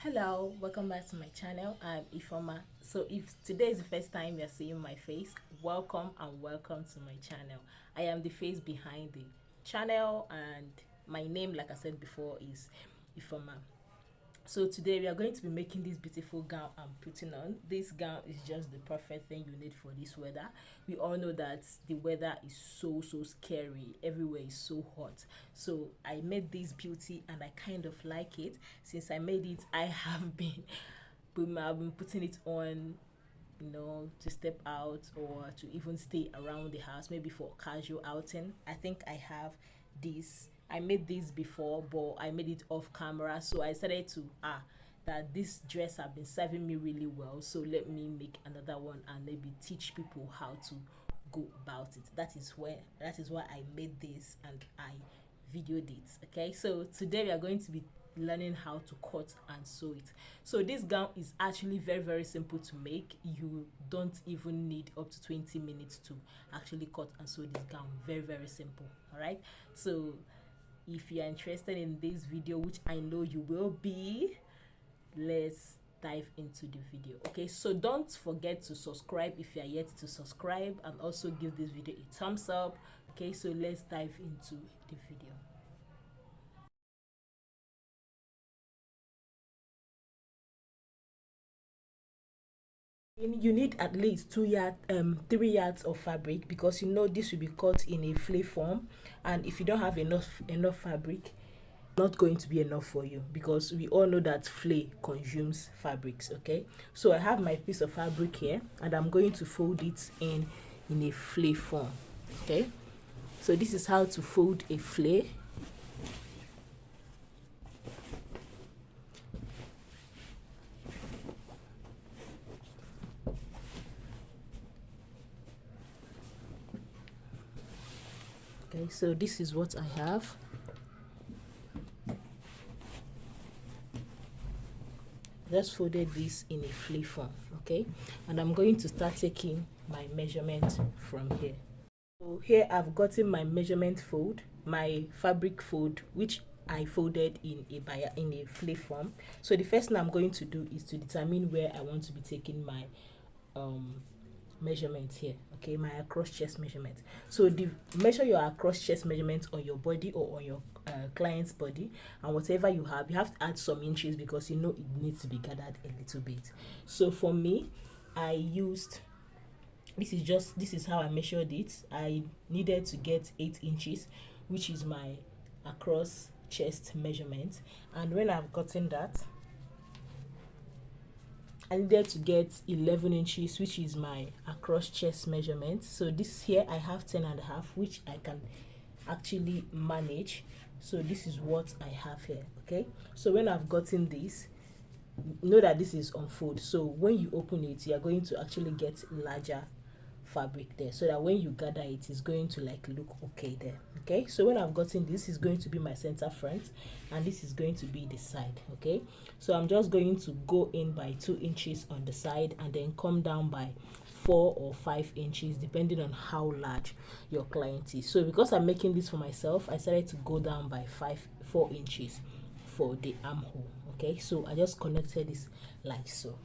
Hello, welcome back to my channel. I'm Ifoma. So if today is the first time you're seeing my face, welcome and welcome to my channel. I am the face behind the channel, and my name, like I said before, is Ifoma. So today we are going to be making this beautiful gown I'm putting on. This gown is just the perfect thing you need for this weather. We all know that the weather is so scary. Everywhere is so hot. So I made this beauty and I kind of like it. Since I made it, I have I've been putting it on, to step out or to even stay around the house, maybe for casual outing. I think I have this. I made this before, but I made it off camera, so I decided to that this dress have been serving me really well, so let me make another one and maybe teach people how to go about it. That is why I made this and I videoed it. Okay, so today we are going to be learning how to cut and sew it. So this gown is actually very simple to make. You don't even need up to 20 minutes to actually cut and sew this gown. Very simple. All right, so if you are interested in this video, which I know you will be, let's dive into the video. Okay, so don't forget to subscribe if you are yet to subscribe, and also give this video a thumbs up. Okay, so let's dive into the video. You need at least 3 yards of fabric, because this will be cut in a flay form, and if you don't have enough fabric, not going to be enough for you, because we all know that flay consumes fabrics. Okay, so I have my piece of fabric here and I'm going to fold it in a flay form. Okay, so this is how to fold a flay. Okay, so this is what I have. Just folded this in a flay form. Okay, and I'm going to start taking my measurement from here. So here I've gotten my measurement fold, my fabric fold, which I folded in a flay form. So the first thing I'm going to do is to determine where I want to be taking my measurement here. Okay, my across chest measurement. So measure your across chest measurement on your body or on your client's body, and whatever you have to add some inches, because it needs to be gathered a little bit. So for me, I used, this is how I measured it. I needed to get 8 inches, which is my across chest measurement. And when I've gotten that, I needed to get 11 inches, which is my across chest measurement. So this here I have 10.5, which I can actually manage. So this is what I have here. Okay, so when I've gotten this, know that this is on fold, so when you open it, you are going to actually get larger fabric there, so that when you gather it, it's going to like look okay there. Okay, so when I've gotten this, is going to be my center front and this is going to be the side. Okay, so I'm just going to go in by 2 inches on the side and then come down by 4 or 5 inches, depending on how large your client is. So because I'm making this for myself, I started to go down by 4 inches for the armhole. Okay, so I just connected this like so.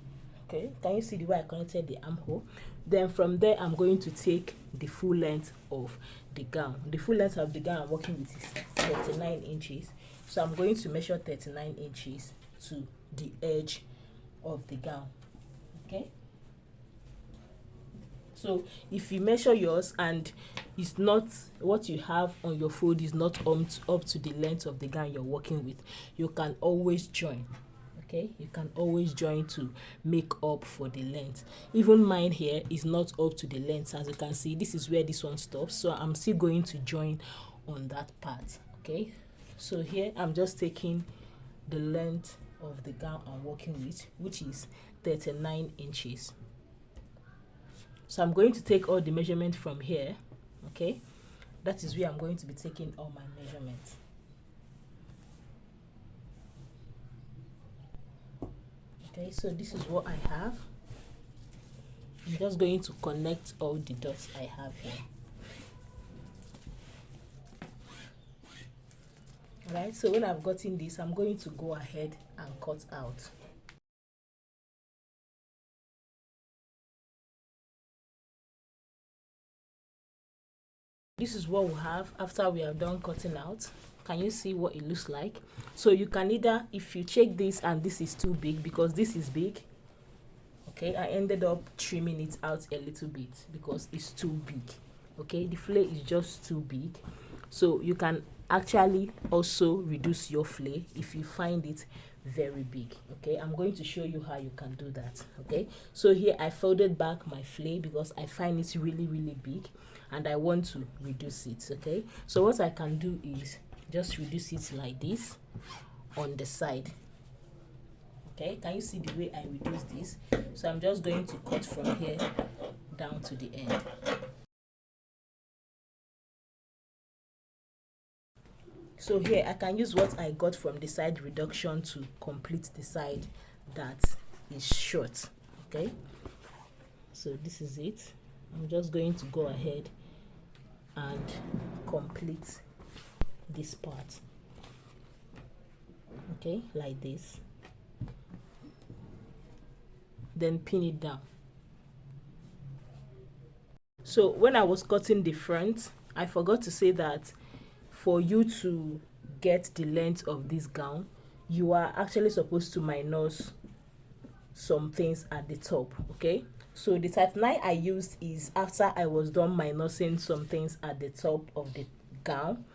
Okay, can you see the way I connected the armhole? Then from there, I'm going to take the full length of the gown. The full length of the gown I'm working with is 39 inches. So I'm going to measure 39 inches to the edge of the gown. Okay, so if you measure yours and it's not, what you have on your fold is not up to the length of the gown you're working with, you can always join. Okay, you can always join to make up for the length. Even mine here is not up to the length. As you can see, this is where this one stops, so I'm still going to join on that part. Okay, so here I'm just taking the length of the gown I'm working with, which is 39 inches. So I'm going to take all the measurement from here. Okay, that is where I'm going to be taking all my measurements. Okay, so this is what I have. I'm just going to connect all the dots I have here. Alright, so when I've gotten this, I'm going to go ahead and cut out. This is what we have after we have done cutting out. Can you see what it looks like? So you can either, if you check this and this is too big, because this is big, okay, I ended up trimming it out a little bit because it's too big. Okay, the fillet is just too big. So you can actually also reduce your fillet if you find it very big. Okay, I'm going to show you how you can do that. Okay, so here I folded back my fillet because I find it really big and I want to reduce it. Okay, so what I can do is just reduce it like this on the side. Okay, can you see the way I reduce this? So I'm just going to cut from here down to the end. So here I can use what I got from the side reduction to complete the side that is short. Okay, so this is it. I'm just going to go ahead and complete this part. Okay, like this. Then pin it down. So when I was cutting the front, I forgot to say that for you to get the length of this gown, you are actually supposed to minus some things at the top. Okay, so the 39 I used is after I was done minusing some things at the top of the gown,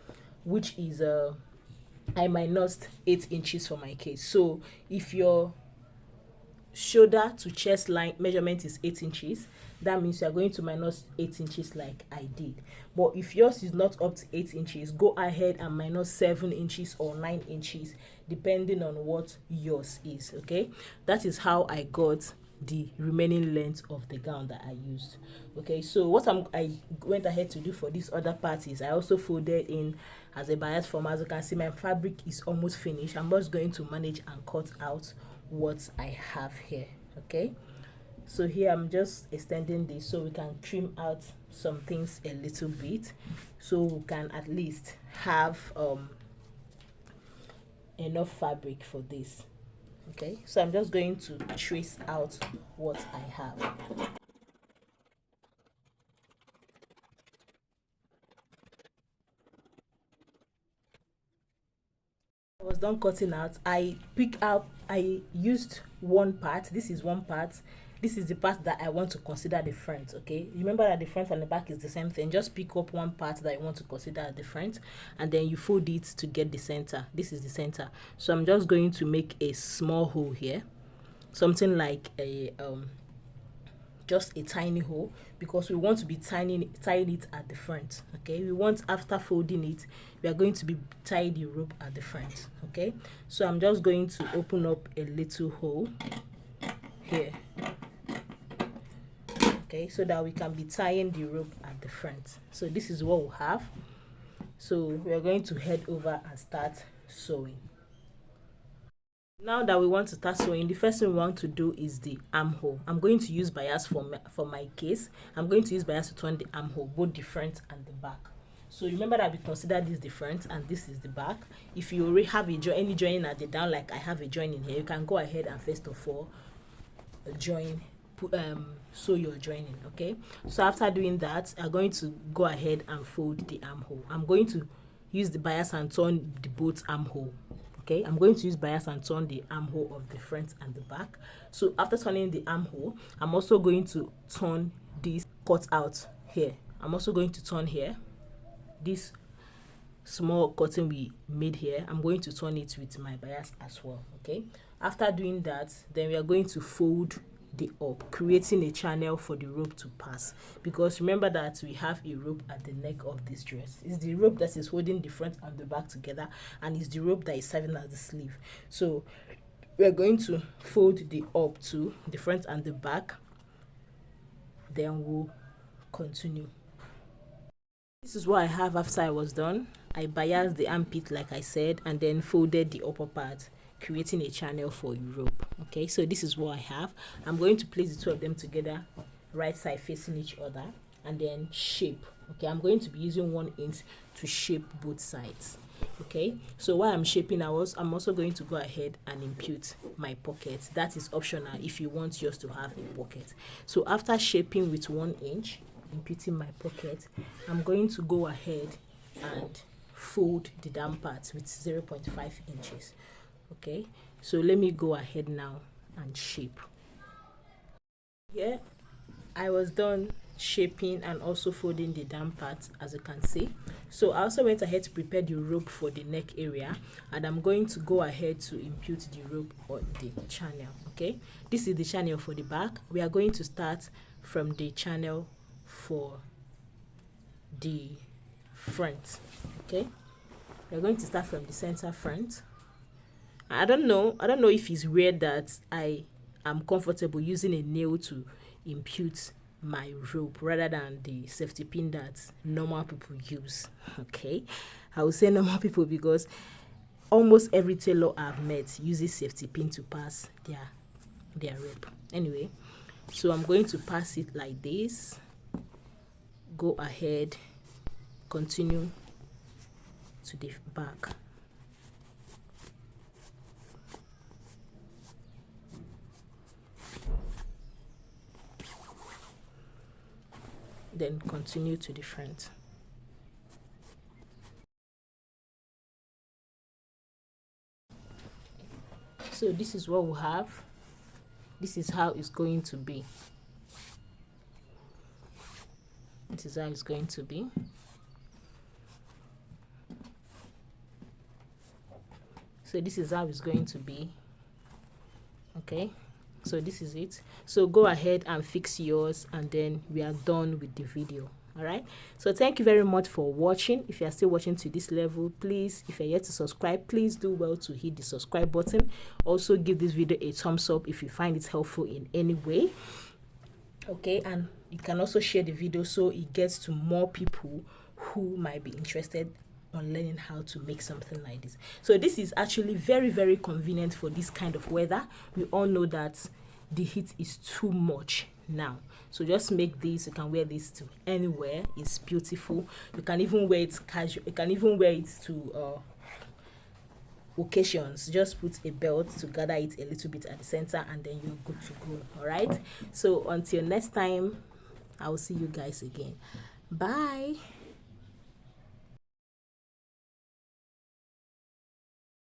which is I minused 8 inches for my case. So if your shoulder to chest line measurement is 8 inches, that means you are going to minus 8 inches like I did. But if yours is not up to 8 inches, go ahead and minus 7 inches or 9 inches depending on what yours is. Okay, that is how I got the remaining length of the gown that I used. Okay, so what I went ahead to do for this other part is I also folded in as a bias form. As you can see, my fabric is almost finished. I'm just going to manage and cut out what I have here. Okay, so here I'm just extending this so we can trim out some things a little bit, so we can at least have enough fabric for this. Okay, so I'm just going to trace out what I have. I was done cutting out. I used one part. This is one part. This is the part that I want to consider the front. Okay, remember that the front and the back is the same thing. Just pick up one part that you want to consider as the front, and then you fold it to get the center. This is the center. So I'm just going to make a small hole here, something like a just a tiny hole, because we want to be tying it at the front. Okay, we want, after folding it, we are going to be tying the rope at the front. Okay, so I'm just going to open up a little hole here, okay, so that we can be tying the rope at the front. So this is what we have. So we are going to head over and start sewing. Now that we want to start sewing, the first thing we want to do is the armhole. I'm going to use bias for my case. I'm going to use bias to turn the armhole, both the front and the back. So remember that we consider this the front and this is the back. If you already have any joining at the down, like I have a joining here, you can go ahead and first of all sew your joining. Okay, so after doing that, I'm going to go ahead and fold the armhole. I'm going to use the bias and turn the both armhole. Okay, I'm going to use bias and turn the armhole of the front and the back. So after turning the armhole, I'm also going to turn this cut out here. I'm also going to turn here this small cutting we made here. I'm going to turn it with my bias as well. Okay, after doing that, then we are going to fold the up, creating a channel for the rope to pass, because remember that we have a rope at the neck of this dress. It's the rope that is holding the front and the back together, and it's the rope that is serving as the sleeve. So we're going to fold the up to the front and the back, then we'll continue. This is what I have after I was done. I biased the armpit like I said, and then folded the upper part, creating a channel for a rope. Okay, so this is what I have. I'm going to place the two of them together, right side facing each other, and then shape. Okay, I'm going to be using 1 inch to shape both sides. Okay, so while I'm shaping, I'm also going to go ahead and impute my pocket. That is optional if you want yours to have a pocket. So after shaping with 1 inch, imputing my pocket, I'm going to go ahead and fold the down part with 0.5 inches. Okay, so let me go ahead now and shape. Yeah, I was done shaping and also folding the down part, as you can see. So I also went ahead to prepare the rope for the neck area, and I'm going to go ahead to impute the rope on the channel. Okay, this is the channel for the back. We are going to start from the channel for the front. Okay, we're going to start from the center front. I don't know if it's weird that I am comfortable using a nail to impute my rope rather than the safety pin that normal people use. Okay, I will say normal people because almost every tailor I've met uses safety pin to pass their rope. Anyway, so I'm going to pass it like this. Go ahead, continue to the back. Then continue to the front. So this is what we have. This is how it's going to be. This is how it's going to be. So this is how it's going to be. Okay, so this is it. So go ahead and fix yours, and then we are done with the video. All right, so thank you very much for watching. If you are still watching to this level, please, if you're yet to subscribe, please do well to hit the subscribe button. Also give this video a thumbs up if you find it helpful in any way. Okay, and you can also share the video so it gets to more people who might be interested on learning how to make something like this. So this is actually very, very convenient for this kind of weather. We all know that the heat is too much now, so just make this. You can wear this to anywhere. It's beautiful. You can even wear it casual. You can even wear it to occasions. Just put a belt to gather it a little bit at the center, and then you're good to go. All right, so until next time, I will see you guys again. Bye.